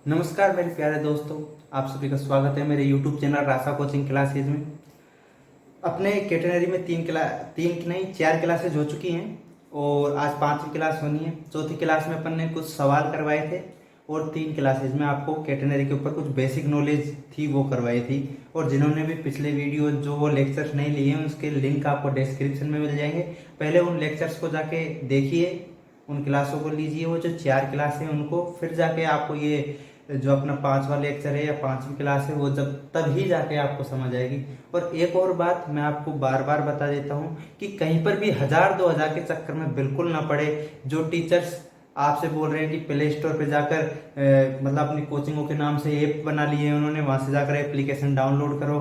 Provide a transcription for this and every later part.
नमस्कार मेरे प्यारे दोस्तों, आप सभी का स्वागत है मेरे YouTube चैनल रासा कोचिंग क्लासेज में। अपने कैटेगरी में तीन नहीं 4 क्लासेज हो चुकी हैं और आज 5वीं क्लास होनी है। चौथी क्लास में अपन ने कुछ सवाल करवाए थे और 3 क्लासेज में आपको कैटेगरी के ऊपर कुछ बेसिक नॉलेज थी वो करवाई थी। और जिन्होंने भी पिछले वीडियो जो वो लेक्चर्स नहीं लिए हैं उसके लिंक आपको डिस्क्रिप्शन में मिल जाएंगे। पहले उन लेक्चर्स को जाके देखिए, उन क्लासों को लीजिए, वो जो 4 क्लास है उनको, फिर जाके आपको ये जो अपना 5वां लेक्चर है या 5वीं क्लास है वो जब तभी जाके आपको समझ आएगी। और एक और बात मैं आपको बार बार बता देता हूँ कि कहीं पर भी 1000-2000 के चक्कर में बिल्कुल ना पड़े। जो टीचर्स आपसे बोल रहे हैं कि प्ले स्टोर पे जाकर मतलब अपनी कोचिंगों के नाम से ऐप बना लिए हैं उन्होंने, वहां से जाकर एप्लीकेशन डाउनलोड करो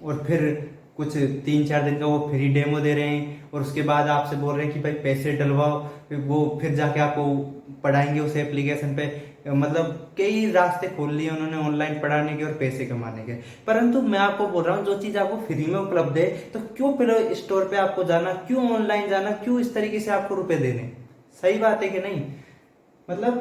और फिर कुछ 3-4 दिन का वो फ्री डेमो दे रहे हैं और उसके बाद आपसे बोल रहे हैं कि भाई पैसे डलवाओ, वो फिर जाके आपको पढ़ाएंगे उस एप्लीकेशन पे। मतलब कई रास्ते खोल लिए उन्होंने ऑनलाइन पढ़ाने के और पैसे कमाने के। परंतु मैं आपको बोल रहा हूँ जो चीज आपको फ्री में उपलब्ध है तो क्यों प्ले स्टोर पे आपको जाना, क्यों ऑनलाइन जाना, क्यों इस तरीके से आपको रुपए देने। सही बात है कि नहीं? मतलब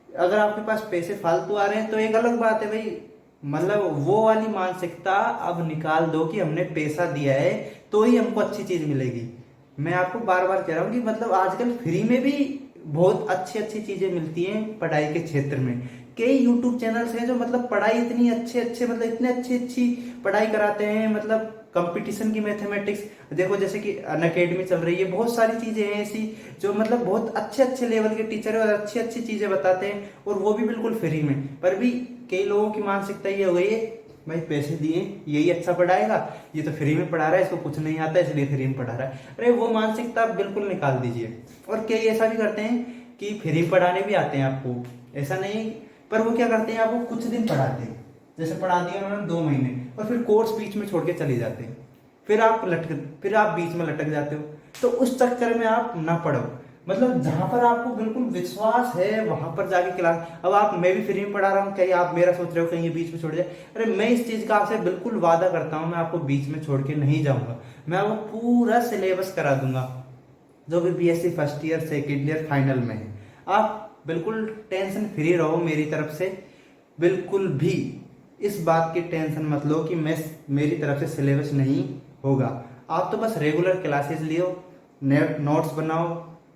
अगर आपके पास पैसे फालतू आ रहे हैं तो एक अलग बात है भाई, मतलब वो वाली मानसिकता अब निकाल दो कि हमने पैसा दिया है तो ही हमको अच्छी चीज मिलेगी। मैं आपको बार बार कह रहा हूँ कि मतलब आजकल फ्री में भी बहुत अच्छी अच्छी चीजें मिलती हैं पढ़ाई के क्षेत्र में। कई यूट्यूब चैनल्स हैं जो मतलब पढ़ाई इतनी अच्छे अच्छे मतलब इतने अच्छी अच्छी पढ़ाई कराते हैं, मतलब कंपटीशन की मैथमेटिक्स देखो, जैसे कि अनअकैडमी चल रही है, बहुत सारी चीजें हैं ऐसी जो मतलब बहुत अच्छे अच्छे लेवल के टीचर है और अच्छी अच्छी चीजें बताते हैं और वो भी बिल्कुल फ्री में। पर भी कई लोगों की मानसिकता ये हो गई है, भाई पैसे दिए यही अच्छा पढ़ाएगा, ये तो फ्री में पढ़ा रहा है, इसको कुछ नहीं आता इसलिए फ्री में पढ़ा रहा है। अरे वो मानसिकता बिल्कुल निकाल दीजिए। और कई ऐसा भी करते हैं कि फ्री पढ़ाने भी आते हैं आपको, ऐसा नहीं, पर वो क्या करते हैं आपको कुछ दिन पढ़ाते हैं, जैसे पढ़ा दिया उन्होंने 2 महीने और फिर कोर्स बीच में छोड़ के चले जाते हैं, फिर आप बीच में लटक जाते हो। तो उस चक्कर में आप ना पढ़ो, मतलब जहां पर आपको बिल्कुल विश्वास है वहां पर जाके क्लास। अब आप, मैं भी फ्री में पढ़ा रहा हूँ, कहीं आप मेरा सोच रहे हो कहीं ये बीच में छोड़ जाए, अरे मैं इस चीज का आपसे बिल्कुल वादा करता हूँ, मैं आपको बीच में छोड़ के नहीं जाऊंगा। मैं आपको पूरा सिलेबस करा दूंगा जो भी BSc first year second year final में है। आप बिल्कुल टेंशन फ्री रहो मेरी तरफ से, बिल्कुल भी इस बात की टेंशन मत लो कि मैं मेरी तरफ से सिलेबस नहीं होगा। आप तो बस रेगुलर क्लासेस लियो, नोट्स बनाओ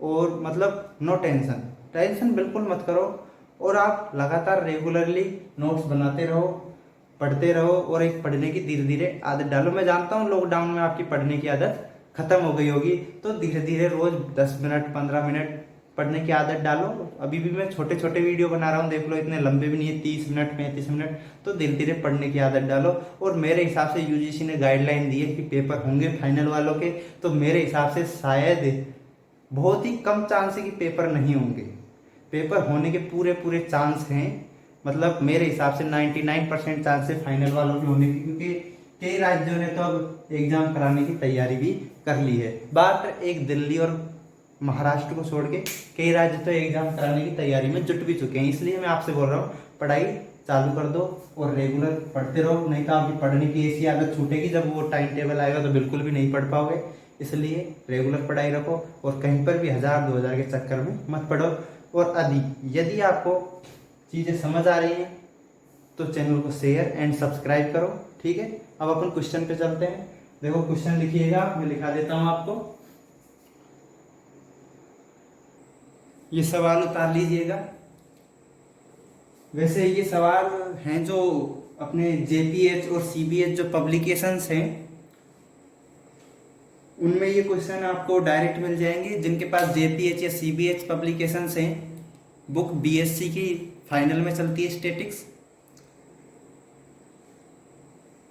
और मतलब नो टेंशन, टेंशन बिल्कुल मत करो। और आप लगातार रेगुलरली नोट्स बनाते रहो, पढ़ते रहो और एक पढ़ने की धीरे धीरे आदत डालो। मैं जानता हूँ लॉकडाउन में आपकी पढ़ने की आदत खत्म हो गई होगी, तो धीरे धीरे रोज 10 मिनट 15 मिनट पढ़ने की आदत डालो। अभी भी मैं छोटे छोटे वीडियो बना रहा हूँ, देख लो, इतने लंबे भी नहीं है, 30 मिनट 35 मिनट। तो धीरे धीरे पढ़ने की आदत डालो। और मेरे हिसाब से यूजीसी ने गाइडलाइन दी है कि पेपर होंगे फाइनल वालों के, तो मेरे हिसाब से शायद बहुत ही कम चांस है कि पेपर नहीं होंगे। पेपर होने के पूरे पूरे चांस हैं, मतलब मेरे हिसाब से 99% चांस है फाइनल वालों के होने की, क्योंकि कई राज्यों ने तो अब एग्जाम कराने की तैयारी भी कर ली है। बात एक दिल्ली और महाराष्ट्र को छोड़ के कई राज्य तो एग्जाम कराने की तैयारी में जुट भी चुके हैं। इसलिए मैं आपसे बोल रहा हूँ पढ़ाई चालू कर दो और रेगुलर पढ़ते रहो, नहीं तो आपकी पढ़ने की ऐसी आदत छूटेगी जब वो टाइम टेबल आएगा तो बिल्कुल भी नहीं पढ़ पाओगे। इसलिए रेगुलर पढ़ाई रखो और कहीं पर भी 1000-2000 के चक्कर में मत पढ़ो। और यदि आपको चीज़ें समझ आ रही हैं तो चैनल को शेयर एंड सब्सक्राइब करो, ठीक है। अब अपन क्वेश्चन पे चलते हैं। देखो क्वेश्चन लिखिएगा, मैं लिखा देता हूँ आपको, ये सवाल उतार लीजिएगा। वैसे ये सवाल हैं जो अपने जेपीएच और सीबीएच जो पब्लिकेशंस हैं उनमें ये क्वेश्चन आपको डायरेक्ट मिल जाएंगे। जिनके पास जेपीएच या सीबीएच पब्लिकेशंस हैं, बुक बीएससी की फाइनल में चलती है स्टैटिक्स,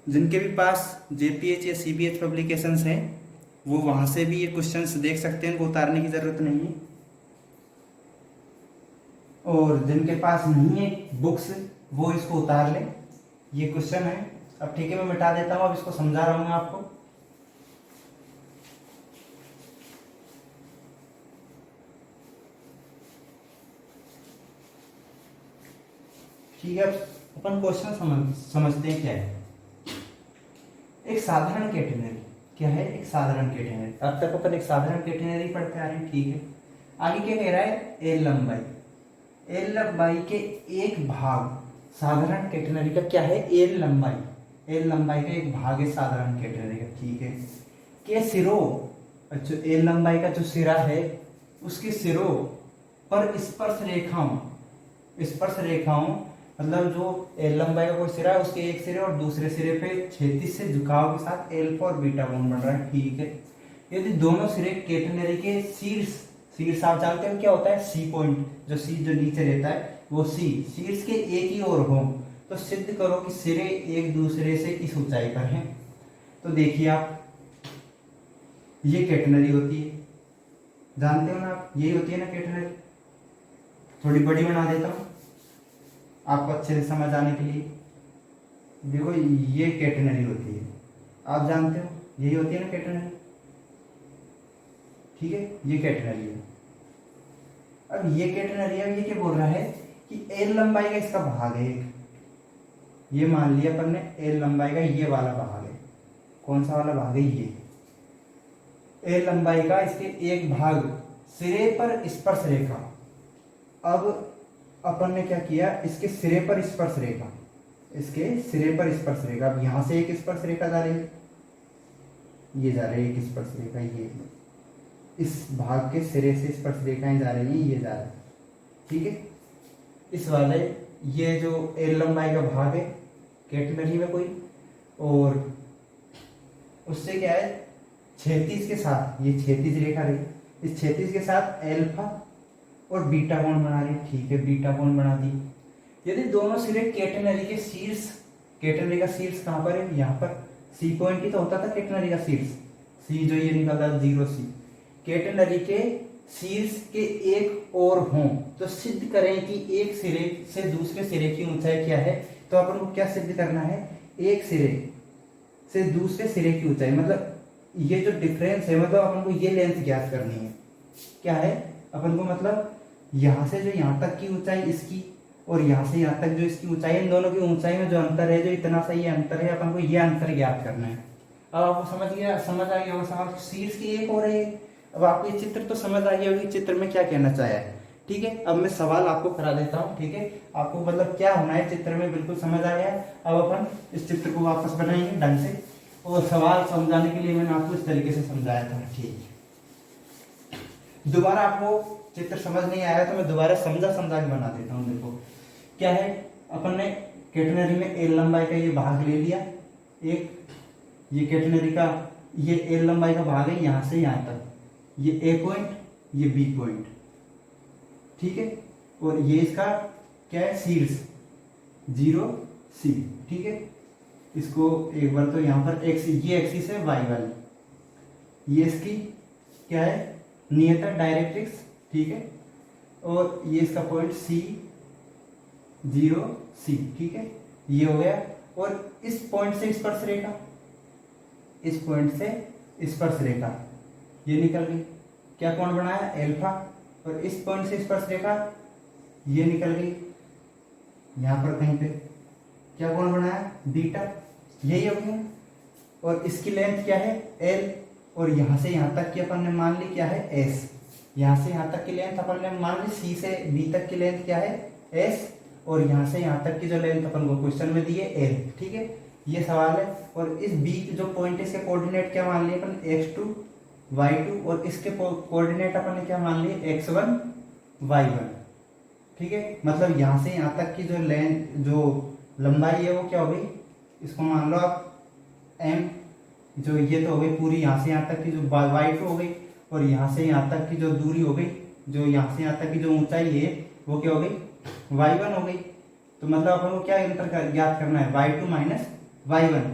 जिनके भी पास जेपीएच या सीबीएच पब्लिकेशंस हैं वो वहां से भी ये क्वेश्चंस देख सकते हैं, उनको उतारने की जरूरत नहीं है। और जिनके पास नहीं है बुक्स वो इसको उतार ले, ये क्वेश्चन है। अब ठीक है, मैं मिटा देता हूँ, अब इसको समझा रहा हूँ आपको। ठीक है, अपन क्वेश्चन समझते हैं क्या है। एक साधारण कैटेगरी क्या है? एक साधारण कैटेगरी, अब तक अपन एक साधारण कैटेगरी पढ़ते आ रहे हैं, ठीक है। आगे क्या कह रहा है? एल लंबाई के एक भाग साधारण कैटेनरी का क्या है, एल लंबाई, एल लंबाई का एक भाग है साधारण कैटेनरी का, ठीक है। के सिरों, अच्छा एल लंबाई का जो सिरा है उसके सिरों पर स्पर्श रेखाओं मतलब जो एल लंबाई का कोई सिरा है उसके एक सिरे और दूसरे सिरे पे क्षैतिज से झुकाव के साथ एल्फा और बीटा कोण बन रहा है, ठीक है। यदि दोनों सिरे कैटेनरी के शीर्ष आप जानते हो क्या होता है, सी पॉइंट, जो सी जो नीचे रहता है वो शीर्ष के एक ही ओर हो, तो सिद्ध करो कि सिरे एक दूसरे से किस ऊंचाई पर हैं। तो देखिए आप, ये कैटेनरी होती है, जानते हो ना आप, यही होती है ना कैटेनरी। थोड़ी बड़ी बना देता हूं आपको अच्छे से समझ आने के लिए। देखो ये कैटेनरी होती है, आप जानते हो यही होती है ना कैटेनरी, ठीक है, ये कैटेनरी है। अब ये कैटेनरी है, ये क्या बोल रहा है कि एल लंबाई का इसका भाग है एक, ये मान लिया अपन ने एल लंबाई का ये वाला भाग है, कौन सा वाला भाग है, ये एल लंबाई का इसके एक भाग सिरे पर स्पर्श रेखा। अब अपन ने क्या किया, इसके सिरे पर स्पर्श रेखा, इसके सिरे पर स्पर्श रेखा, अब यहां से एक स्पर्श रेखा जा रही है, ये जा रही है एक स्पर्श रेखा, ये इस भाग के सिरे से स्पर्श रेखाएं जा रही हैं, ये जा रहा है, ठीक है। इस वाले ये जो एल लंबाई का भाग है कैटेनरी में कोई, और उससे क्या है क्षैतिज के साथ, ये क्षैतिज रेखा रही, इस क्षैतिज के साथ एल्फा और बीटा कोण बना रही, ठीक है, बीटा कोण बना दी। यदि दोनों सिरे कैटेनरी के शीर्ष, कैटेनरी का शीर्ष कहां पर है, यहाँ पर सी पॉइंट ही तो होता था कैटेनरी का शीर्ष, सी जो ये निकलता है 0 सी, कैटेनरी के शीर्ष के एक ओर हों तो सिद्ध करें कि एक सिरे से दूसरे सिरे की ऊंचाई क्या है। तो अपन को क्या सिद्ध करना है, एक सिरे से दूसरे सिरे की ऊंचाई, मतलब ये जो डिफरेंस है, मतलब अपन को ये लेंथ ज्ञात करनी है, क्या है अपन को, मतलब यहां से जो यहां तक की ऊंचाई इसकी और यहां से यहां तक जो इसकी ऊंचाई है, इन दोनों की ऊंचाई में जो अंतर है, जो इतना सा ये अंतर है, अपन को ये अंतर ज्ञात करना है। अब आपको समझ आ गया होगा सवाल, शीर्ष की एक हो रही है। अब आपको ये चित्र तो समझ आ गया होगी, चित्र में क्या कहना चाहा है, ठीक है। अब मैं सवाल आपको करा देता हूँ, ठीक है, आपको मतलब क्या होना है चित्र में बिल्कुल समझ आ गया है। अब अपन इस चित्र को वापस बनाएंगे ढंग से, और सवाल समझाने के लिए मैंने आपको इस तरीके से समझाया था, ठीक है। दोबारा आपको चित्र समझ नहीं आया तो मैं दोबारा समझा के बना देता हूँ। देखो क्या है, अपन ने कैटेनरी में एल लंबाई का ये भाग ले लिया, एक ये कैटेनरी का ये एल लंबाई का भाग है यहां से यहां तक, ये ए पॉइंट ये बी पॉइंट, ठीक है, और ये इसका क्या है शीर्ष 0 सी, ठीक है। इसको एक बार तो यहां पर ये एक्सिस है वाई वाली, ये इसकी क्या है नियतन डायरेक्ट्रिक्स, ठीक है, और ये इसका पॉइंट सी 0 सी, ठीक है, ये हो गया। और इस पॉइंट से स्पर्श रेखा, इस पॉइंट से स्पर्श रेखा ये निकल गई, क्या कोण बनाया एल्फा, और इस पॉइंट से स्पर्श रेखा ये निकल गई, यहां पर कहीं पे क्या कोण बनाया बीटा, यही हो गया। और इसकी लेंथ क्या है एल, और यहां से यहां तक की अपन ने मान ली क्या है एस, यहां से यहां तक की लेंथ अपन ने मान ली, सी से बी तक की लेंथ क्या है एस, और यहां से यहां तक की जो लेंथ अपन को क्वेश्चन में दी है एल, ठीक है, ये सवाल है। और इस बी जो पॉइंट है इसके कोऑर्डिनेट क्या मान लिए अपन x2 y2, और इसके कोऑर्डिनेट अपन ने क्या मान लिए x1 y1, ठीक है। मतलब यहां से यहां तक की जो लेंथ जो लंबाई है वो क्या हो गई, इसको मान लो आप m, जो ये तो हो गई पूरी यहां से यहां तक की जो y2 हो गई, और यहां से यहां तक की जो दूरी हो गई, जो यहां से यहां तक की जो ऊंचाई है वो क्या हो गई y1 हो गई। तो मतलब अपन को क्या अंतर ज्ञात करना है y2 माइनस y1,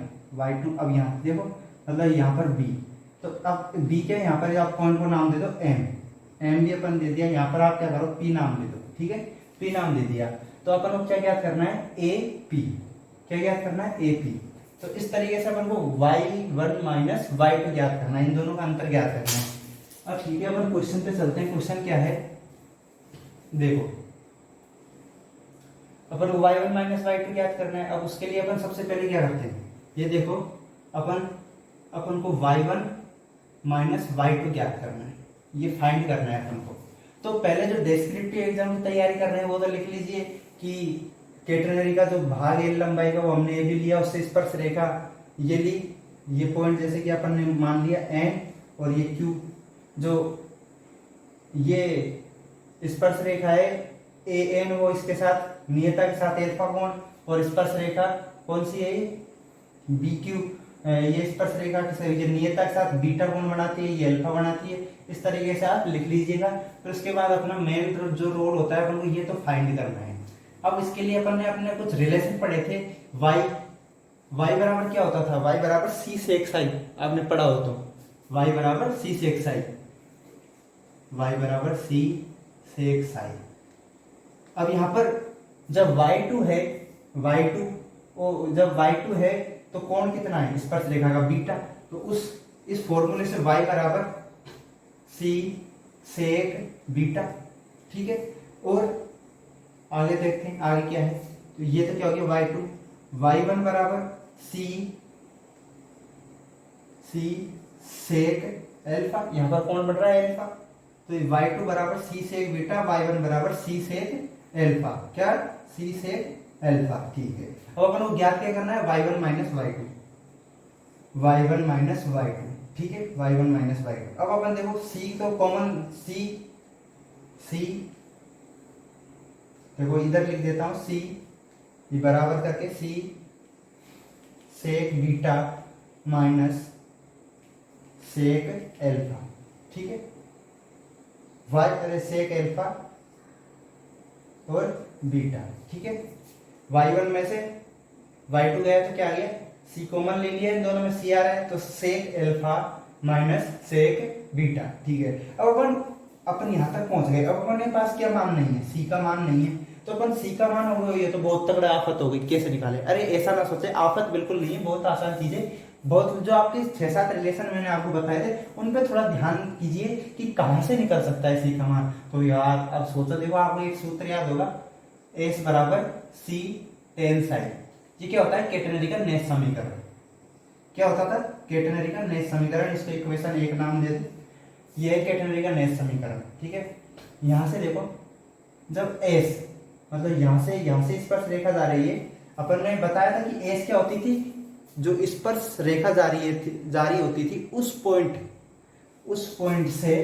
अब यहाँ देखो मतलब यहाँ पर b, तो अब b क्या है यहाँ पर आप पॉइंट को नाम दे दो m भी अपन दे दिया, यहाँ पर आप क्या करो p नाम दे दो, ठीक है, p नाम दे दिया। तो अपन को क्या ज्ञात करना है AP, क्या ज्ञात करना है AP। तो इस तरीके से अपन को y1 माइनस y2 ज्ञात करना है, इन दोनों का अंतर ज्ञात करना है। अब ठीक है अपन क्वेश्चन पे चलते हैं। क्वेश्चन क्या है, देखो अपन को y1 माइनस y2 ज्ञात करना है। अब उसके लिए अपन सबसे पहले क्या करते हैं, ये देखो अपन को y1 माइनस y2 ज्ञात करना है, ये फाइंड करना है अपन को। तो पहले जो डिस्क्रिप्टिव एग्जाम की तैयारी कर रहे हैं वो तो लिख लीजिए कि कैटेनरी का जो भाग एल लंबाई का वो हमने ये भी लिया, उससे स्पर्श रेखा ये ली, ये पॉइंट जैसे कि अपन ने मान लिया एन, और ये क्यू, जो ये स्पर्श रेखा है ए एन, वो इसके साथ नियता के साथ अल्फा कोण, और स्पर्श रेखा कौन सी है बी क्यू, ये स्पर्श रेखा ये नियता के साथ बीटा कोण बनाती है, ये अल्फा बनाती है। इस तरीके से आप लिख लीजिएगा। फिर उसके बाद अपना मेन जो रोल होता है अपन को ये तो फाइंड करना है। अब इसके लिए अपन ने अपने कुछ रिलेशन पढ़े थे, y बराबर क्या होता था, y बराबर c से xi, आपने पढ़ा हो तो y बराबर c से xi, y बराबर c से xi। अब यहाँ पर जब y2 है, जब y2 है तो कोण कितना है स्पर्श रेखा का बीटा, तो इस फॉर्मूले से y बराबर c सेक बीटा, ठीक है। और आगे देखते हैं आगे क्या है, तो ये तो क्या हो गया y2, y1 बराबर c सेक अल्फा, यहाँ पर कौन बढ़ रहा है अल्फा, तो y2 बराबर c सेक बीटा, y1 बराबर c सेक अल्फा, क्या c सेक अल्फा, ठीक है। अब अपन को ज्ञात क्या करना है, y1 माइनस y2, ठीक है, y1 माइनस y2। अब अपन देखो c तो कॉमन c देखो इधर लिख देता हूं c, ये बराबर करके c सेक बीटा माइनस सेक अल्फा, ठीक है, y सेक अल्फा और बीटा, ठीक है। y1 में से y2 गया तो क्या आ गया, c कॉमन ले लिया, इन दोनों में c आ रहा है, तो sec alpha minus sec beta, ठीक है। अब अपन यहां तक पहुंच गए। अब अपने पास क्या मान नहीं है, c का मान नहीं है, तो अपन c का मान हो गया, ये तो बहुत तगड़ा आफत हो गई, कैसे निकाले। अरे ऐसा ना सोचे, आफत बिल्कुल नहीं है, बहुत आसान चीज है। बहुत जो आपके 6-7 रिलेशन मैंने आपको बताए थे उन पे थोड़ा ध्यान कीजिए कि कहां से निकल सकता है c का मान। तो यार अब सोचो, देखो आपको एक सूत्र याद होगा, s बराबर c tan साइन। ये क्या होता है, कैटेनरी का नेस समीकरण। क्या होता था, कैटेनरी का नेस समीकरण, इसको इक्वेशन 1 नाम दे दो, ये है कैटेनरी का नेस समीकरण, ठीक है। यहां से देखो, जब s मतलब यहां से स्पर्श रेखा जा रही है, अपन ने बताया था कि s क्या होती थी, जो स्पर्श रेखा जारी होती थी उस पॉइंट से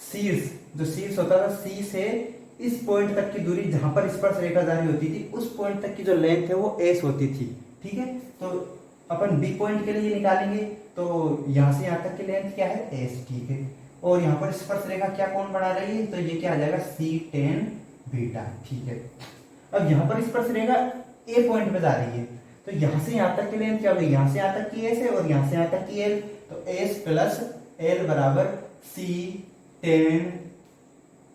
शीर्ष होता था, c से इस पॉइंट तक की दूरी जहां पर स्पर्श रेखा जारी होती थी, उस पॉइंट तक की जो लेंथ है वो s होती थी, ठीक है। तो अपन b पॉइंट के लिए निकालेंगे, तो यहां से यहां तक की लेंथ क्या है s, ठीक है। और यहाँ पर स्पर्श रेखा क्या कोण बना रही है, तो ये क्या आ जाएगा c tan बीटा, ठीक है। अब यहाँ पर स्पर्श रेखा a पॉइंट पे जा रही है, तो यहां से यहां तक की लेंथ क्या होगी, यहां से यहां तक की s है और यहां से यहां तक की l, तो s प्लस l बराबर c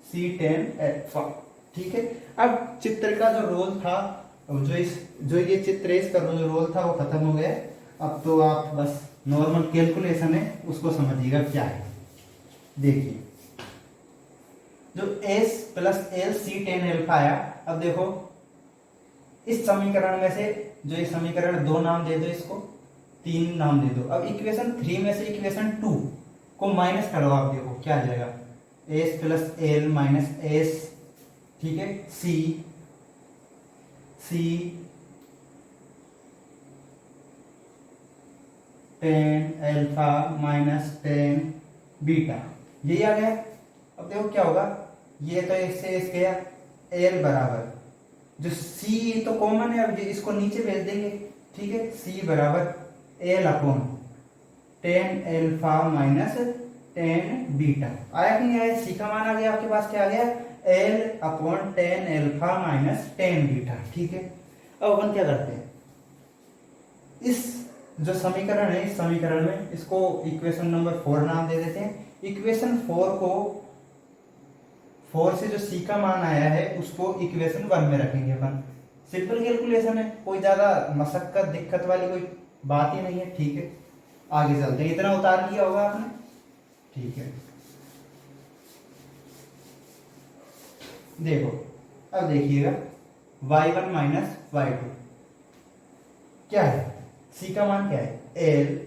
tan अल्फा, ठीक है। अब चित्र का जो रोल था, जो ये चित्र है इसका जो रोल था वो खत्म हो गया। अब तो आप बस नॉर्मल कैलकुलेशन है उसको समझिएगा क्या है। देखिए जो s plus l c tan alpha आया, अब देखो इस समीकरण में से, जो ये समीकरण 2 नाम दे दो, इसको 3 नाम दे दो। अब इक्वेशन 3 में से इक्वेशन 2 को माइनस करो, आप देखो क्या आ जाएगा, s plus l minus s, ठीक है, c tan alpha minus tan beta, यही आ गया। अब देखो क्या होगा, ये तो इससे इस गया, l बराबर जो c तो कॉमन है, अब इसको नीचे भेज देंगे, ठीक है, c बराबर l upon tan alpha minus tan beta. आया कि नहीं आया, c का मान आ गया आपके पास, क्या आ गया, l upon tan alpha minus tan beta, ठीक है। अब अपन क्या करते हैं, इस जो समीकरण है, इस समीकरण में इसको इक्वेशन नंबर 4 नाम दे देते हैं। इक्वेशन 4 को 4 से जो c का मान आया है उसको इक्वेशन 1 में रखेंगे अपन। सिंपल कैलकुलेशन है, कोई ज्यादा मशक्कत दिक्कत वाली कोई बात ही नहीं है, ठीक है। आगे चलते हैं, इतना उतार लिया होगा आपने, ठीक है। देखो अब देखिएगा y1 माइनस y2 क्या है, c का मान क्या है l।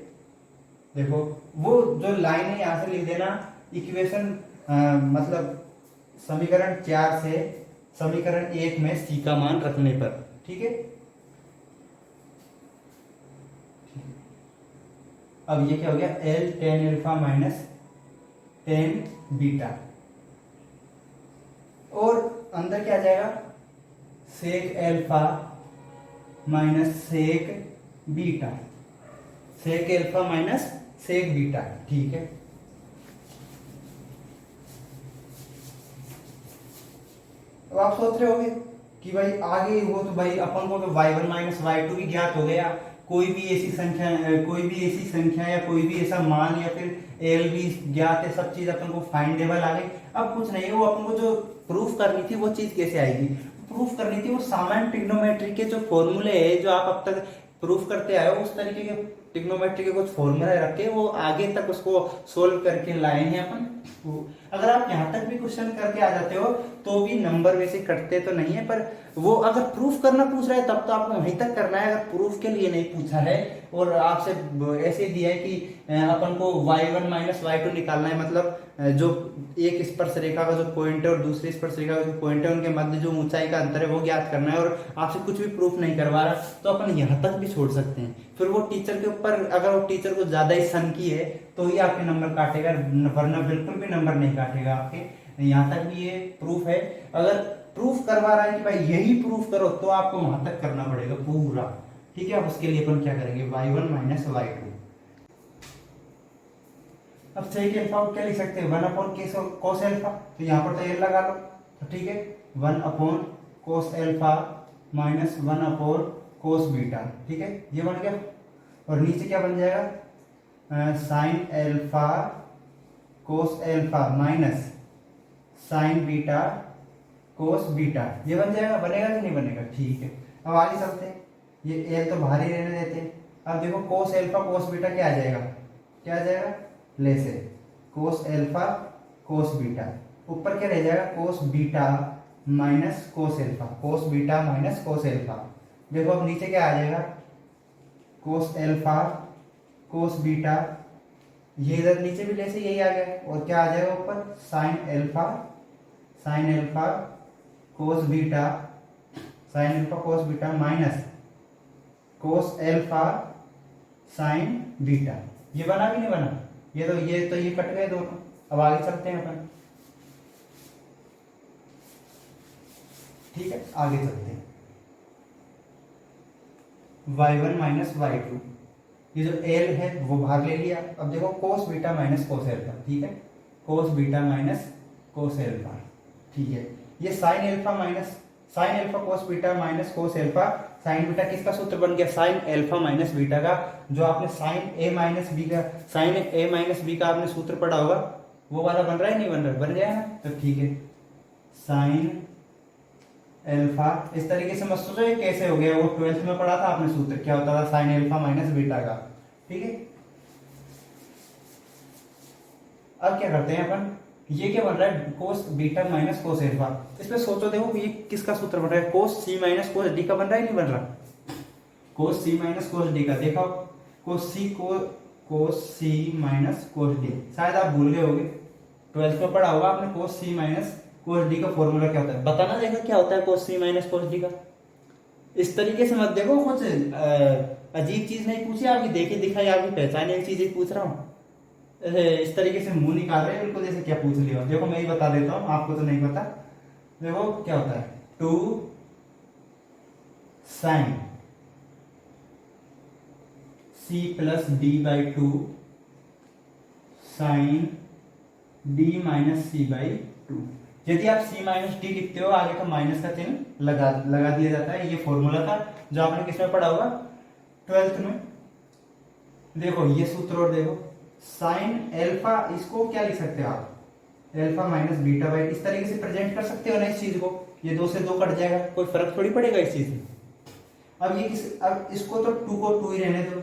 देखो वो जो लाइन है यहां से लिख देना, इक्वेशन मतलब समीकरण 4 से समीकरण 1 में c का मान रखने पर, ठीक है। अब ये क्या हो गया, L tan alpha minus tan beta, और अंदर क्या आ जाएगा, sec alpha minus sec beta, sec alpha minus sec beta, ठीक है। अब आप सोच रहे होंगे कि भाई आगे वो तो भाई अपन को तो y1 माइनस y2 भी ज्ञात हो गया, कोई भी ऐसी संख्या या कोई भी ऐसा मान या फिर एल भी ज्ञात है, सब चीज अपन को फाइंडेबल आ गई। अब कुछ नहीं है, वो अपन को जो प्रूफ करनी थी वो चीज कैसे आएगी, प्रूफ करनी थी वो सामान्य ट्रिग्नोमेट्री के जो फॉर्मूले है जो आप अब तक प्रूफ करते आए हो, उस तरीके के ट्रिग्नोमेट्री के कुछ फॉर्मूले रखे वो आगे तक उसको सोल्व करके लाए हैं अपन। अगर आप यहाँ तक भी क्वेश्चन करके आ जाते हो तो भी नंबर वैसे कटते तो नहीं है, पर वो अगर प्रूफ करना पूछ रहा है तब तो आपको वहीं तक करना है। अगर प्रूफ के लिए नहीं पूछा है और आपसे ऐसे दिया है कि अपन को y1 माइनस y2 निकालना है, मतलब जो एक स्पर्श रेखा का जो पॉइंट है और दूसरी स्पर्श रेखा का जो पॉइंट है उनके मध्य जो ऊंचाई का अंतर है वो ज्ञात करना है, और आपसे कुछ भी प्रूफ नहीं करवा रहा, तो अपन यहाँ तक भी छोड़ सकते हैं। फिर वो टीचर के ऊपर, अगर वो टीचर को ज्यादा ही सन की है तो ही आपके नंबर काटेगा, वरना बिल्कुल भी नंबर नहीं काटेगा आपके। यहाँ तक भी ये प्रूफ है। अगर प्रूफ करवा रहा है कि भाई यही प्रूफ करो तो आपको वहां तक करना पड़ेगा पूरा, ठीक है। अब उसके लिए अपन क्या करेंगे, y1 माइनस y2। अब सेक अल्फा को क्या लिख सकते हैं, 1 अपॉन कोस अल्फा, तो यहाँ पर तो ये लगा लो, तो ठीक है, 1 upon cos alpha minus 1 upon cos beta, ठीक है, ये बन गया। और नीचे क्या बन जाएगा, sine alpha cos alpha minus sign beta cos beta, ये बन जाएगा, बनेगा कि नहीं बनेगा, ठीक है। अब आगे चलते हैं, ये एल तो बाहर ही रहने देते हैं। अब देखो कोस अल्फा कोस बीटा क्या आ जाएगा, क्या आ जाएगा, लेसे कोस अल्फा कोस बीटा, ऊपर क्या रह जाएगा, कोस बीटा माइनस कोस अल्फा, कोस बीटा माइनस कोस अल्फा। देखो अब नीचे क्या आ जाएगा, कोस अल्फा कोस बीटा, ये इधर नीचे भी लेसे यही आ गया, और क्या आ जाएगा ऊपर, sine alpha cos beta, sine alpha cos beta minus cos alpha sign beta. ये बना कि नहीं बना, ये कट गए दोनों। अब आगे चलते हैं अपन, ठीक है, आगे चलते हैं। y1 माइनस y2, ये जो l है वो बाहर ले लिया। अब देखो कोस बीटा माइनस कोस अल्फा, ठीक है, कोस बीटा माइनस कोस अल्फा, ठीक है। ये sine alpha cos beta minus cos alpha sign beta किसका सूत्र बन गया, साइन अल्फा माइनस बीटा का। जो आपने साइन ए माइनस बी का आपने सूत्र पढ़ा होगा वो वाला बन रहा है, नहीं बन रहा, बन गया ना, तो ठीक है, साइन अल्फा। इस तरीके से मत सोचो ये कैसे हो गया, वो 12th में पढ़ा था आपने सूत्र, क्या होता था, साइन अल्फा माइनस बीटा का, ठीक है। अब क्या करते हैं अपन, ये क्या बन रहा है, कोस बीटा माइनस कोस अल्फा। इसमें सोचो, देखो ये किसका सूत्र बन रहा है, कोस सी माइनस कोस डी का बन रहा है, नहीं बन रहा, कोस सी माइनस कोस डी का। देखो कोस सी माइनस कोस डी, शायद आप भूल गए होगे, 12th में पढ़ा होगा आपने, कोस सी माइनस कोस डी का फॉर्मूला क्या होता है, बताना, देखो क्या होता है कोस सी माइनस कोस डी का। इस तरीके से मत देखो, कुछ अजीब चीज नहीं पूछी आपकी, देखी दिखाई आपकी पहचाने की चीजें पूछ रहा हूँ। इस तरीके से मुंह निकाल रहे हैं उनको, जैसे क्या पूछ लिया। देखो मैं ही बता देता हूँ, आपको तो नहीं पता। देखो क्या होता है, 2 sine c plus D by 2 sine D minus C by 2। यदि आप c माइनस डी लिखते हो आगे तो माइनस का चिन्ह लगा दिया जाता है। ये फॉर्मूला था जो आपने किसमें पढ़ा होगा, 12th में। देखो ये सूत्र, और देखो साइन अल्फा, इसको क्या लिख सकते हो आप, अल्फा माइनस बीटा बाई, इस तरीके से प्रेजेंट कर सकते हो ना इस चीज को। ये 2 से 2 कट जाएगा, कोई फर्क थोड़ी पड़ेगा इस चीज में। अब इसको तो 2 को 2 ही रहने दो,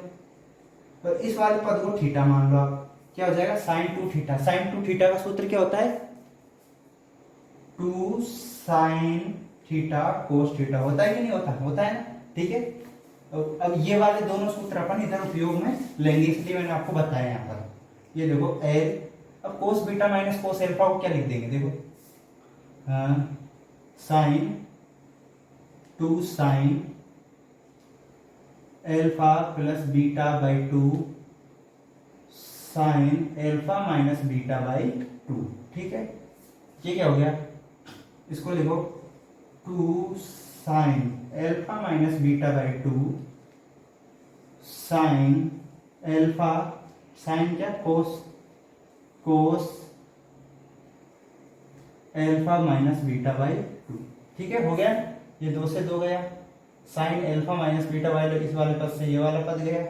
तो इस वाले पद को थीटा मान लो आप, क्या हो जाएगा, साइन 2 थीटा। साइन 2 थीटा का सूत्र क्या होता है, 2 साइन थीटा कोस थीटा, होता है कि नहीं होता, होता है ना, ठीक है। अब ये वाले दोनों सूत्र अपन इधर उपयोग में लेंगे, इसलिए मैंने आपको बताया यहाँ पर। ये देखो एल, अब cos beta minus cos alpha को क्या लिख देंगे, देखो sine 2 sine alpha plus beta by two sine alpha minus beta by two. ठीक है, ये क्या हो गया, इसको लिखो two sine alpha minus beta by two sine alpha, sine क्या, cos, cos alpha minus beta by two. ठीक है, हो गया, ये 2 से 2 गया, sine alpha minus beta by, इस वाले पद से ये वाला पद गया,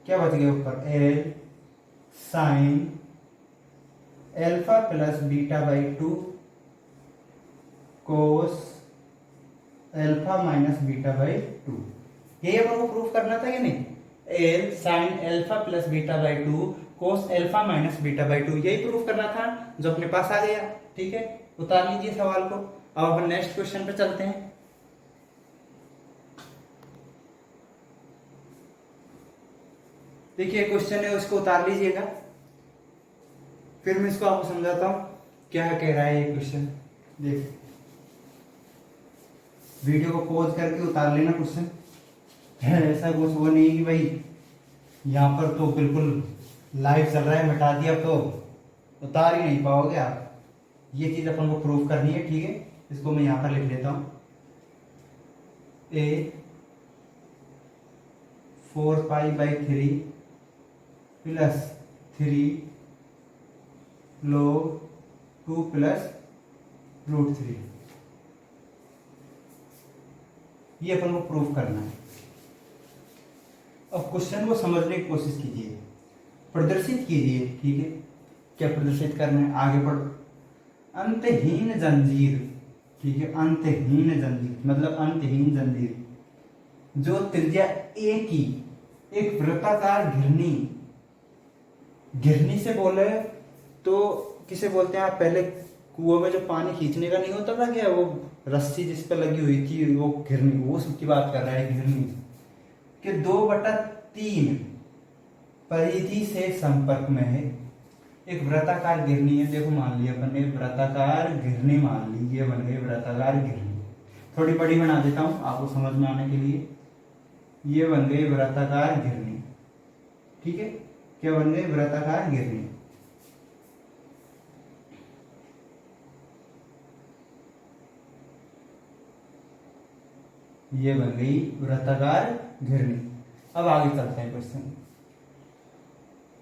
क्या बच गया ऊपर, L sine alpha plus beta by to cos alpha minus beta by to. यही अपन को प्रूफ करना था कि नहीं, L sine alpha plus beta by to cos alpha minus beta by to, यही प्रूफ करना था जो अपने पास आ गया। ठीक है, उतार लीजिए सवाल को। अब अपन नेक्स्ट क्वेश्चन पे चलते हैं। देखिए क्वेश्चन है, उसको उतार लीजिएगा, फिर मैं इसको आपको समझाता हूं क्या कह रहा है ये क्वेश्चन। देख, वीडियो को पॉज करके उतार लेना क्वेश्चन। ऐसा कुछ वो नहीं कि भाई यहाँ पर तो बिल्कुल लाइव चल रहा है, मिटा दिया तो उतार ही नहीं पाओगे आप। ये चीज अपन को प्रूफ करनी है। ठीक है, इसको मैं यहाँ पर लिख लेता हूं, ए 4π/3 प्लस 3 log 2 प्लस √3, ये अपन को प्रूफ करना है। अब क्वेश्चन को समझने की कोशिश कीजिए, प्रदर्शित कीजिए। ठीक है, क्या प्रदर्शित करना है, आगे बढ़। अंतहीन जंजीर, ठीक है, अंतहीन जंजीर मतलब अंतहीन जंजीर जो त्रिज्या ए की एक वृत्ताकार घिरनी, घिरनी से बोले तो किसे बोलते हैं आप, पहले कुआं में जो पानी खींचने का नहीं होता था क्या, वो रस्सी जिस पर लगी हुई थी वो घिरनी, वो उसकी बात कर रहा है घिरनी के 2/3 परिधि से संपर्क में है एक वृत्ताकार घिरनी है। देखो मान लिया अपन ने वृत्ताकार घिरनी, मान ली ये बन गई वृत्ताकार घिरनी। थोड़ी बड़ी बना देता हूं आपको समझ में आने के लिए, ये बन गई वृत्ताकार घिरनी। ठीक है, क्या बन गई, वृत्ताकार घिरनी। ये बन गई वृत्ताकार घिरनी। अब आगे चलते हैं क्वेश्चन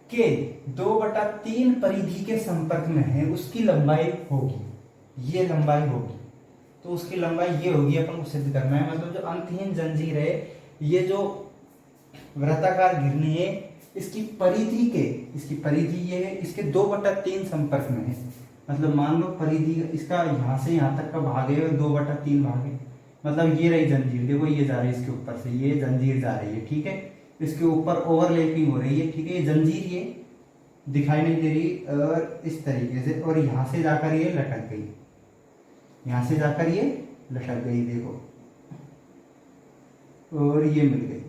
के 2/3 परिधि के संपर्क में है, उसकी लंबाई होगी, ये लंबाई होगी, तो उसकी लंबाई ये होगी, अपन को सिद्ध करना है। मतलब जो अंतहीन जंजीर है, ये जो वृत्ताकार घिरनी है, इसकी परिधि ये है, इसके 2/3 संपर्क में है। मतलब मान लो परिधि इसका यहाँ से यहाँ तक का भाग है, 2/3 भाग है। मतलब ये रही जंजीर, देखो ये जा रही है इसके ऊपर से, ये जंजीर जा रही है। ठीक है, इसके ऊपर ओवरलैपिंग हो रही है। ठीक है, ये जंजीर ये दिखाई नहीं दे रही, और इस तरीके से, और यहाँ से जाकर ये लटक गई, यहाँ से जाकर ये लटक गई, देखो, और ये मिल गई,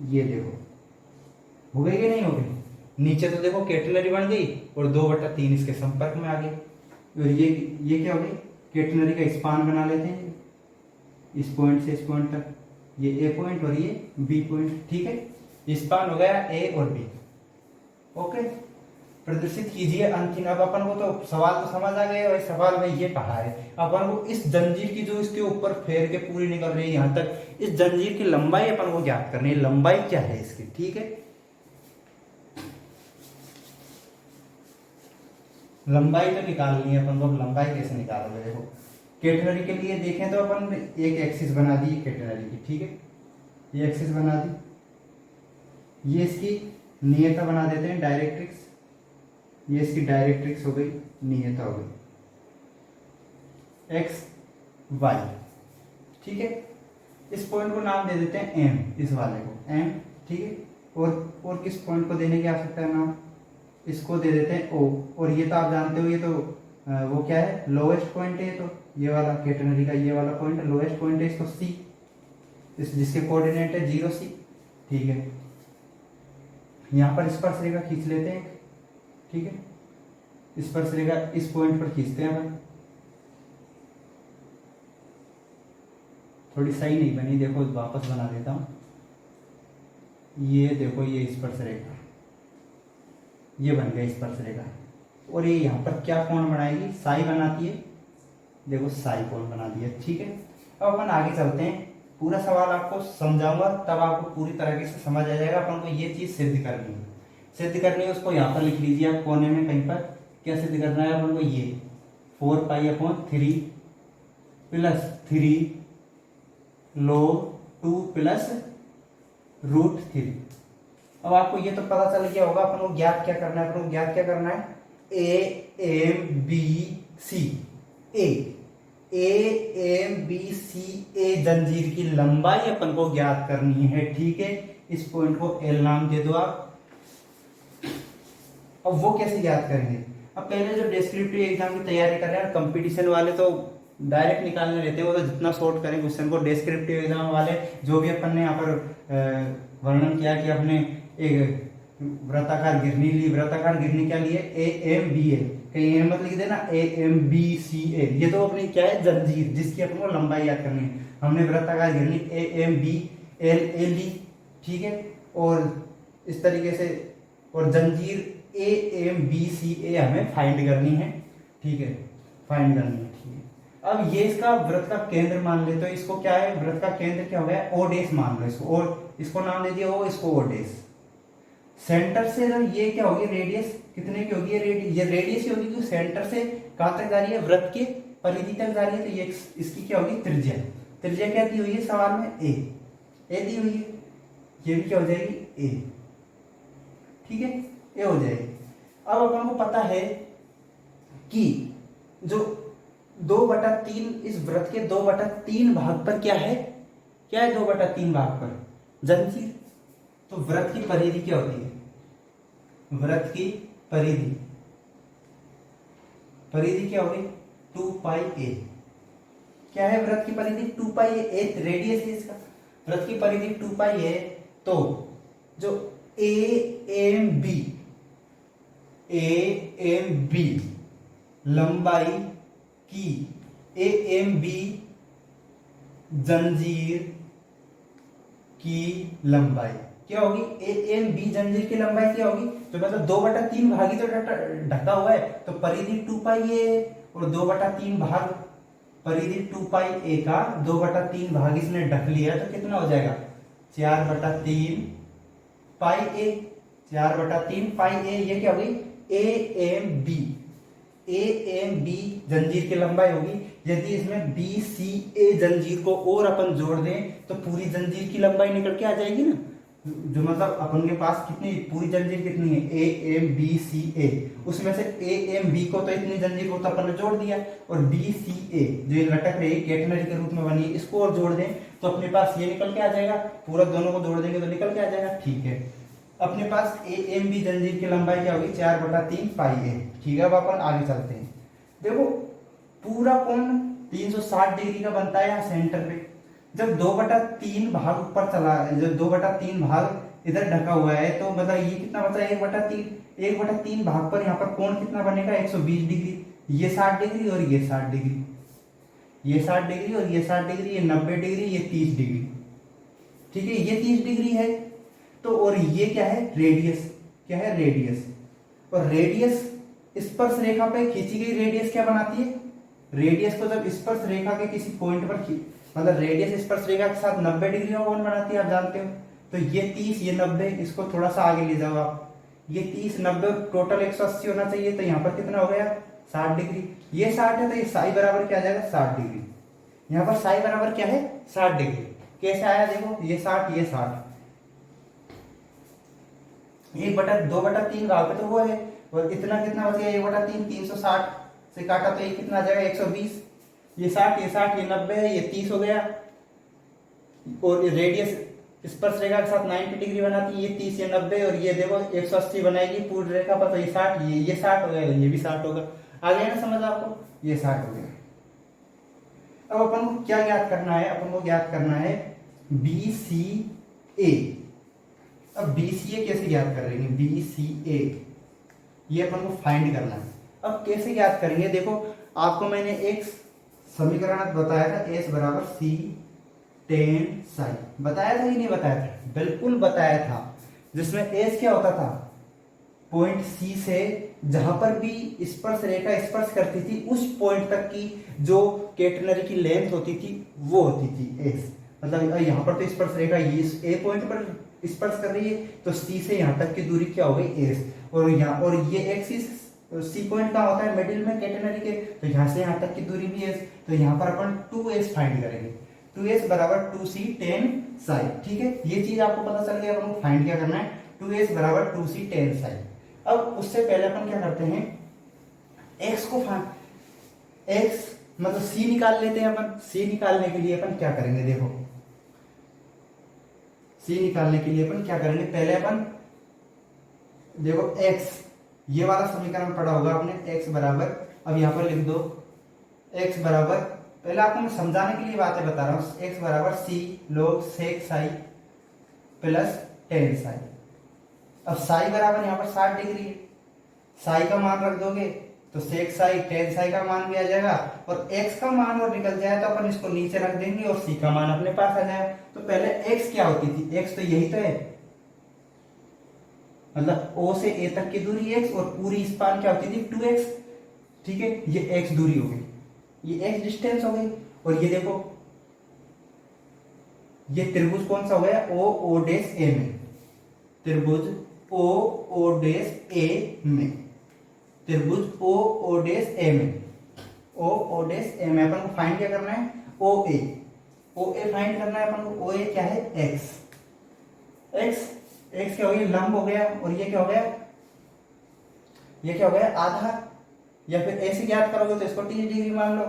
ये देखो, हो गई कि नहीं हो गई। नीचे तो देखो कैटलरी बन गई और 2/3 इसके संपर्क में आ गई। और ये क्या हो गई, कैटनरी का स्पान बना लेते हैं, इस पॉइंट से इस पॉइंट तक, ये ए पॉइंट और ये बी पॉइंट। ठीक है, स्पान हो गया ए और बी। ओके, प्रदर्शित कीजिए अंतिम। अब अपन को तो सवाल तो समझ आ गया, और सवाल में ये कहा है अपन को इस जंजीर की जो इसके ऊपर फेर के पूरी निकल रही है यहाँ तक, इस जंजीर की लंबाई अपन को ज्ञात करनी है, लंबाई क्या है इसकी। ठीक है, लंबाई तो निकालनी है अपन को। लंबाई कैसे निकालोगे, देखो कैटनरी के लिए देखें तो अपन एक एक्सिस बना दी कैटनरी की। ठीक है, ये एक्सिस बना दी, ये इसकी नियता बना देते हैं, डायरेक्ट्रिक्स, ये इसकी डायरेक्ट्रिक्स हो गई, नियता हो गई एक्स वाई। ठीक है, इस पॉइंट को नाम दे देते हैं एम, इस वाले को एम। ठीक है, और किस पॉइंट को देने की आवश्यकता है नाम, इसको दे देते हैं ओ। और ये तो आप जानते हो, ये तो वो क्या है, लोएस्ट पॉइंट है, तो ये वाला कैटनरी का ये वाला पॉइंट लोएस्ट पॉइंट है, इसको सी, जिसके कोऑर्डिनेट है 0 सी। ठीक है, यहाँ पर स्पर्श रेखा खींच लेते हैं। ठीक है, स्पर्श रेखा इस पॉइंट पर खींचते हैं अपन। थोड़ी सही नहीं बनी, देखो वापस बना देता हूँ। ये देखो ये स्पर्श रेखा, ये बन गया स्पर्श रेखा। और ये यहाँ पर क्या कोण बनाएगी, साई बनाती है, देखो साई कोण बना दिया। ठीक है, अब अपन आगे चलते हैं। पूरा सवाल आपको समझाऊंगा तब आपको पूरी तरीके से समझ आ जाएगा। अपन को ये चीज सिद्ध करनी है, सिद्ध करनी है, उसको यहाँ पर लिख लीजिए आप कोने में कहीं पर। क्या सिद्ध करना है अपन को, ये 4π/3 प्लस 3 log 2 प्लस √3। अब आपको ये तो पता चल गया होगा अपन को ज्ञात क्या करना है। अपन को ज्ञात क्या करना है, AMBC ए जंजीर की लंबाई अपन को ज्ञात करनी है। ठीक है, इस पॉइंट को L नाम दे दो आप। अब वो कैसे ज्ञात करेंगे, अब पहले जो डिस्क्रिप्टिव एग्जाम की तैयारी कर रहे हैं, कंपटीशन वाले तो डायरेक्ट निकालने रहते हैं, वो तो जितना शॉर्ट करें क्वेश्चन को। डिस्क्रिप्टिव एग्जाम वाले जो भी अपन ने यहाँ पर वर्णन किया कि अपने एक वृत्ताकार घिरनी ली, वृत्ताकार घिरनी क्या लिए, AMBA, कहीं एम मत लिख देना, AMBCA। ये तो अपनी क्या है, जंजीर, जिसकी अपन को लंबाई याद करनी है। हमने वृत्ताकार घिरनी AMBLA ली। ठीक है, और इस तरीके से, और जंजीर AMBCA हमें फाइंड करनी है। ठीक है, फाइंड करनी है। ठीक है, अब ये इसका वृत्त का केंद्र मान ले, तो इसको क्या है, वृत्त का केंद्र क्या हो गया, O' मान लो इसको, और इसको नाम दे दिया O, इसको O'। सेंटर से ये क्या होगी, रेडियस कितने की होगी, ये रेडियस होगी जो सेंटर से कहां तक जा रही है, वृत्त के परिधि तक जा रही है। तो ये इसकी क्या होगी, त्रिज्या। त्रिज्या क्या दी हुई है सवाल में, ए दी हुई है, ये भी क्या हो जाएगी, ए। ठीक है, ए हो जाएगी। अब अपन को पता है कि जो 2/3 इस वृत्त के 2/3 भाग पर क्या है, क्या है 2/3 भाग पर, जंजीर। तो वृत्त की परिधि क्या होती है, वृत्त की परिधि क्या होगी, 2πa। क्या है वृत्त की परिधि, 2πa, रेडियस है इसका। वृत्त की परिधि 2πa, तो जो AMB लंबाई की, AMB जंजीर की लंबाई क्या होगी, AMB जंजीर की लंबाई क्या होगी, तो मतलब 2/3 भाग ही तो ढका हुआ है, तो परिधि 2πa और 2/3 भाग, परिधि 2πa का 2/3 भाग इसने ढक लिया, तो कितना हो जाएगा, 4/3 πa। 4/3 πa, ये क्या होगी, AMB जंजीर की लंबाई होगी। यदि इसमें BCA जंजीर को और अपन जोड़ दें तो पूरी जंजीर की लंबाई निकल के आ जाएगी ना, जो मतलब अपन के पास कितनी, पूरी जंजीर कितनी है, AMBCA, उसमें से AMB को तो इतनी जंजीर को तो अपन ने जोड़ दिया, और BCA जो ये लटक रही है कैटनरी के रूप में बनी है, इसको और जोड़ दें तो अपने पास ये निकल के आ जाएगा, पूरा दोनों को जोड़ देंगे तो निकल के आ जाएगा। ठीक है, अपने पास AMB जंजीर की लंबाई क्या होगी, 4/3 πa। ठीक है, अब अपन आगे चलते हैं। देखो पूरा कोण 360 डिग्री का बनता है यहाँ सेंटर पे। जब 2/3 भाग ऊपर चला, जब 2/3 भाग इधर ढका हुआ है, तो मतलब ये कितना बचा, 1/3 भाग पर यहाँ पर कोण कितना बनेगा, 120 डिग्री। ये 60 डिग्री और ये 60 डिग्री, ये 60 डिग्री और ये 60 डिग्री, ये 90 डिग्री, ये 30 डिग्री। ठीक है, ये 30 डिग्री है। तो और ये क्या है, रेडियस, क्या है, रेडियस। और रेडियस स्पर्श रेखा पे खींची गई रेडियस क्या बनाती है, रेडियस को जब स्पर्श रेखा के किसी पॉइंट पर मतलब रेडियस स्पर्श रेखा के साथ 90 डिग्री का कोण बनाती है, आप जानते हो। तो ये 30, ये 90, इसको थोड़ा सा आगे ले जाओ आप, ये 30 90 टोटल 180 होना चाहिए, तो यहाँ पर कितना हो गया, 60 डिग्री। ये 60 है तो ये साई बराबर क्या आ जाएगा, 60 डिग्री। यहाँ पर साई बराबर क्या है, 60 डिग्री। कैसे आया, देखो ये 60, ये 60, 2/3 भाग पे तो वो है, और इतना कितना बच गया, 1/3, 360 से काटा तो ये कितना आ जाएगा, 120। ये 60, ये 60, ये 90 है, ये 30 हो गया। और रेडियस स्पर्श रेखा के साथ 90 डिग्री बनाती है, ये 30, ये 90, और ये देखो 180 बनाएगी पूरी रेखा पर, तो ये 60, ये 60 हो गया, ये भी 60 होगा। आ गया ना समझ आपको, ये 60 हो गया। अब अपन को क्या ज्ञात करना है, अपन को ज्ञात करना है BCA। अब BCA कैसे ज्ञात करेंगे, BCA ये अपन को फाइंड करना है। अब कैसे ज्ञात करेंगे, देखो आपको मैंने एक समीकरण बताया था, S = C टेन साई। बताया था कि नहीं बताया था? बिल्कुल बताया था। जिसमें एस क्या होता था, पॉइंट सी से जहां पर भी स्पर्श रेखा स्पर्श करती थी उस पॉइंट तक की जो केटनरी की लेंथ होती थी वो होती थी एस। मतलब यहाँ पर तो स्पर्श रेखा इस ए पॉइंट पर स्पर्श कर रही है, तो सी से यहाँ तक की दूरी क्या हो गई एस। और यहाँ और ये एक्सिस सी पॉइंट का होता है मिडिल में केटनरी के, तो यहाँ से यहाँ तक की दूरी भी एस। तो यहाँ पर अपन 2s फाइंड करेंगे। 2s बराबर 2c टेन साई। ठीक है, ये चीज आपको पता चल गया। अपन को फाइंड क्या करना है, 2s बराबर 2c टेन साई। अब उससे पहले अपन क्या करते हैं, x को x मतलब c निकाल लेते हैं अपन। c निकालने के लिए अपन क्या करेंगे, देखो c निकालने के लिए अपन क्या करेंगे, पहले अपन देखो x, ये वाला समीकरण पढ़ा होगा आपने, x बराबर, अब यहां पर लिख दो x बराबर, पहले आपको मैं समझाने के लिए बातें बता रहा हूं, x बराबर c log sec Sai plus ten Sai. अब साई बराबर यहाँ पर 60 डिग्री है, साई का मान रख दोगे तो सेक साई टेन साई का मान भी आ जाएगा, और x का मान और निकल जाए तो अपन इसको नीचे रख देंगे और c का मान अपने पास आ जाए। तो पहले x क्या होती थी, x तो यही तो है, मतलब o से a तक की दूरी x और पूरी स्पान क्या होती थी 2x। ठीक है, ये x दूरी हो गई, ये x डिस्टेंस हो गई। और ये देखो ये त्रिभुज कौन सा हो गया, o o डैश a में, त्रिभुज o o डैश a में, त्रिभुज o o डैश a में, o o डैश a में अपन को फाइंड क्या करना है, OA। OA फाइंड करना है अपन को। OA क्या है, x। x क्या हो गया, लंब हो गया, और ये क्या हो गया, ये क्या हो गया, आधार। या फिर ऐसे ज्ञात करोगे तो इसको 30 डिग्री मान लो,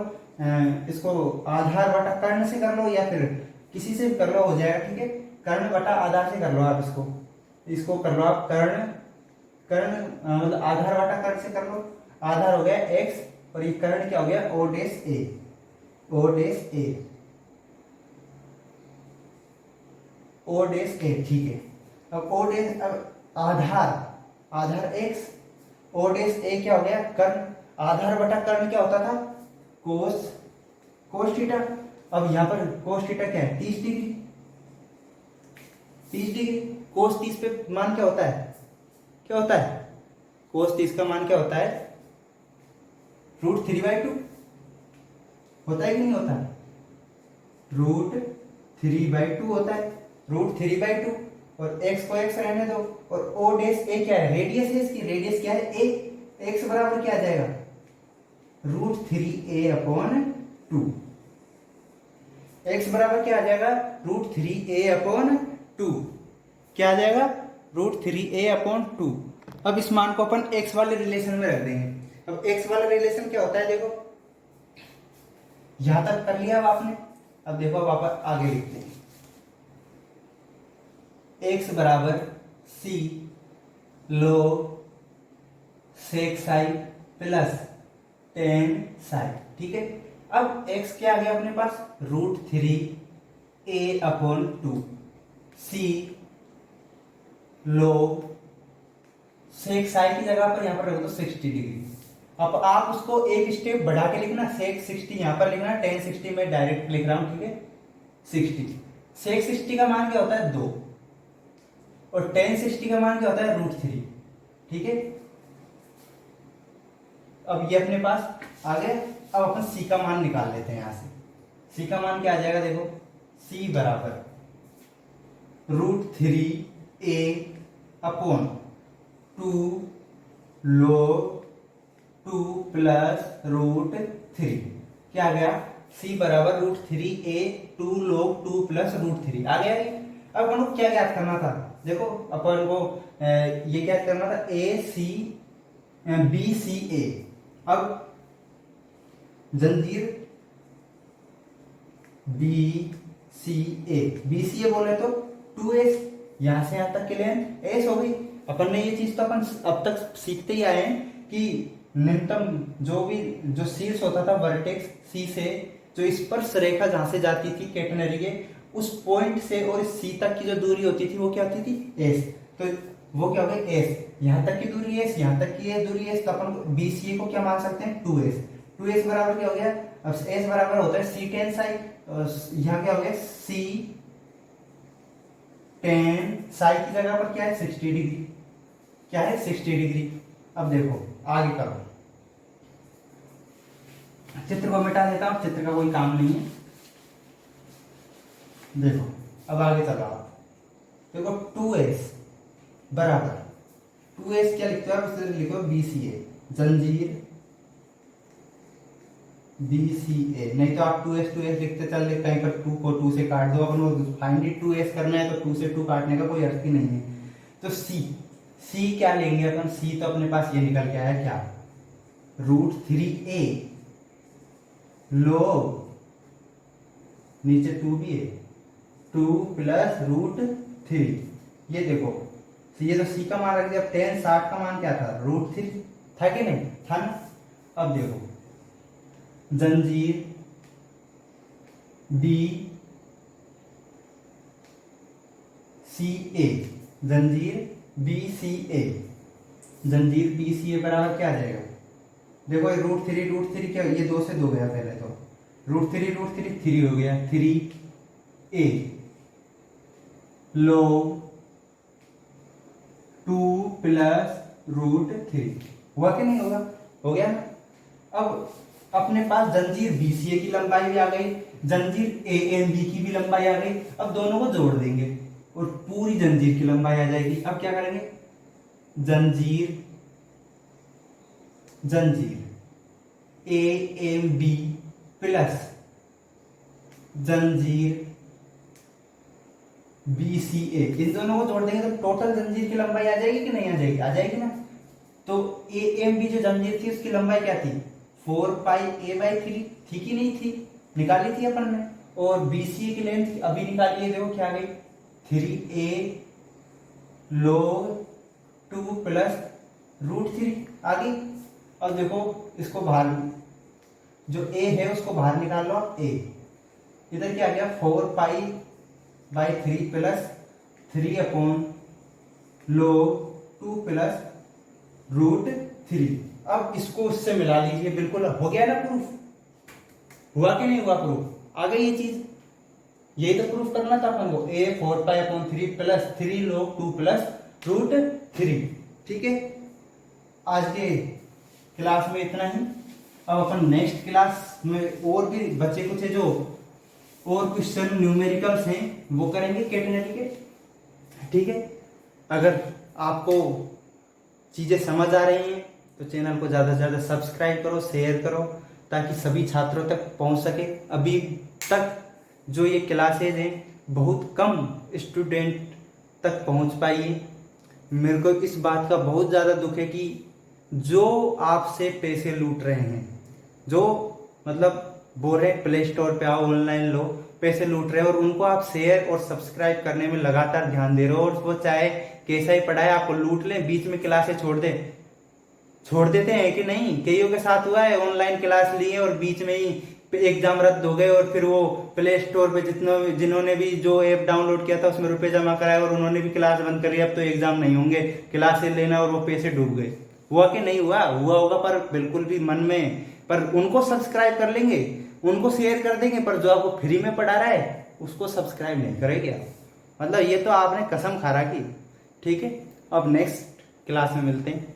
इसको आधार बटा कर्ण से कर लो, या फिर किसी से भी कर लो, हो जाएगा। ठीक है, कर्ण बटा आधार से कर लो आप, इसको कर लो आप कर्ण मतलब आधार बटा कर्ण से कर लो। आधार हो गया x और ये कर्ण क्या हो गया, o dash a, o dash a, o dash a। ठीक है, अब o डैश, अब आधार x, o डैश a क्या हो गया, कर्ण। आधार बटा कर्ण क्या होता था, कोस थीटा। अब यहाँ पर कोस थीटा क्या है, 30 डिग्री। 30 डिग्री कोस 30 पे मान क्या होता है, क्या होता है, कोस 30 का मान क्या होता है, √3/2 होता है कि नहीं होता है, √3/2 होता है, √3/2। और x को x रहने दो, और o डैश a क्या है, रेडियस है इसकी, रेडियस क्या है a, x बराबर क्या आ जाएगा, √3a/2। x बराबर क्या आ जाएगा, √3a/2। क्या आ जाएगा, √3a/2। अब इस मान को अपन x वाले रिलेशन में रख देंगे। अब x वाला रिलेशन क्या होता है, देखो यहां तक कर लिया अब आपने। अब देखो अब आप आगे लिखते हैं, x बराबर c log sec Sai plus ten Sai. ठीक है, अब x क्या आ गया अपने पास, √3a/2 c log sec Sai की जगह पर यहां पर रख दो 60 डिग्री। अब आप उसको एक स्टेप बढ़ा के लिखना, sec 60 यहां पर लिखना, tan 60 में डायरेक्ट लिख रहा हूं। ठीक है, 60 sec 60 का मान क्या होता है 2, और tan 60 का मान क्या होता है √3। ठीक है, अब ये अपने पास आ गया। अब अपन c का मान निकाल लेते हैं। यहां से c का मान क्या आ जाएगा, देखो c बराबर √3a/2 log 2 प्लस √3। क्या आ गया, c बराबर √3a/2 log 2 प्लस √3 आ गया। अब अपन को क्या ज्ञात करना था, देखो अपन को ये ज्ञात करना था BCA। अब जंजीर BCA बोले तो 2s, यहां से यहां तक के लेंथ s हो गई। अपन ने ये चीज तो अपन अब तक सीखते ही आए हैं कि न्यूनतम जो शीर्ष होता था वर्टेक्स C से, जो स्पर्श रेखा जहां से जाती थी केटनरी के, उस पॉइंट से और C तक की जो दूरी होती थी वो क्या होती थी s। तो वो क्या हो गया s, यहां तक की दूरी s, यहां तक की ये दूरी s, तो अपन BCA को क्या मान सकते हैं 2s। 2s बराबर क्या हो गया, अब s बराबर होता है c tan साई, यहाँ क्या हो गया c tan साई की जगह पर क्या है 60 डिग्री, क्या है 60 डिग्री। अब देखो आगे करो, चित्र को मिटा देता हूं, चित्र का कोई काम नहीं है। देखो अब आगे चलो आप, देखो 2s बराबर 2s क्या लिखते हो आप, उसे लिखो BCA, जंजीर BCA, नहीं तो आप 2s लिखते चल ले, कहीं पर 2 को 2 से काट दो, अपन वो फाइंड इट 2s करना है तो 2 से 2 काटने का कोई अर्थ ही नहीं है। तो C क्या लेंगे अपन, C तो अपने पास ये निकल के आया क्या, √3a log नीचे 2 भी है, 2 प्लस √3, ये देखो ये तो C का मान रख दिया। tan 60 का मान क्या था, √3 था कि नहीं था ना। अब देखो जंजीर BCA, जंजीर BCA, जंजीर BCA बराबर क्या आ जाएगा, देखो ये √3 क्या, ये 2 से 2 गया पहले तो, √3 3 हो गया, 3a log 2 प्लस √3 हुआ कि नहीं होगा, हो गया ना। अब अपने पास जंजीर BCA की लंबाई भी आ गई, जंजीर AMB की भी लंबाई आ गई। अब दोनों को जोड़ देंगे और पूरी जंजीर की लंबाई आ जाएगी। अब क्या करेंगे, जंजीर AMB प्लस जंजीर BCA, इन दोनों को जोड़ देंगे तो टोटल जंजीर की लंबाई आ जाएगी कि नहीं आ जाएगी, आ जाएगी ना। तो AMB जो जंजीर थी उसकी लंबाई क्या थी, 4πa/3 थी कि नहीं थी, निकाली थी अपन ने। और BCA की लेंथ अभी निकाली है, देखो क्या आ गई 3a log 2 प्लस √3 आ गई। अब देखो इसको बाहर, जो a है उसको बाहर निकाल लो, a इधर क्या आ गया 4π/3 प्लस 3 log 2 प्लस √3। अब इसको इससे मिला लीजिए, बिल्कुल हो गया ना प्रूफ, हुआ कि नहीं हुआ प्रूफ, आ गई ये चीज, यही तो प्रूफ करना था अपन को, a 4π/3 प्लस 3 log 2 प्लस √3। ठीक है, आज के क्लास में इतना ही। अब अपन नेक्स्ट क्लास में और भी बच्चे कुछ है जो और क्वेश्चन न्यूमेरिकल्स हैं वो करेंगे कैटेनरी के। ठीक है, अगर आपको चीजें समझ आ रही हैं तो चैनल को ज़्यादा से ज़्यादा सब्सक्राइब करो, शेयर करो, ताकि सभी छात्रों तक पहुंच सके। अभी तक जो ये क्लासेज हैं बहुत कम स्टूडेंट तक पहुंच पाई है। मेरे को इस बात का बहुत ज़्यादा दुख है कि जो आपसे पैसे लूट रहे हैं, जो मतलब बोल रहे हैं प्ले स्टोर पे आओ ऑनलाइन लो, पैसे लूट रहे हैं, और उनको आप शेयर और सब्सक्राइब करने में लगातार ध्यान दे रहे हो, और वो चाहे कैसा ही पढ़ाए आपको लूट लें, बीच में क्लासें छोड़ देते हैं कि नहीं। कईयों के साथ हुआ है, ऑनलाइन क्लास लिए और बीच में ही एग्जाम रद्द हो गए, और फिर वो प्ले स्टोर पे जिन्होंने भी जो ऐप डाउनलोड किया था उसमें रुपए जमा कराए और उन्होंने भी क्लास बंद कर लिया, अब तो एग्जाम नहीं होंगे, क्लासेस लेना, और वो पैसे डूब गए। हुआ कि नहीं हुआ, हुआ होगा, पर बिल्कुल भी मन में, पर उनको सब्सक्राइब कर लेंगे, उनको शेयर कर देंगे, पर जो आपको फ्री में पढ़ा रहा है उसको सब्सक्राइब नहीं करेंगे आप। मतलब ये तो आपने कसम खा रखी। ठीक है, अब नेक्स्ट क्लास में मिलते हैं।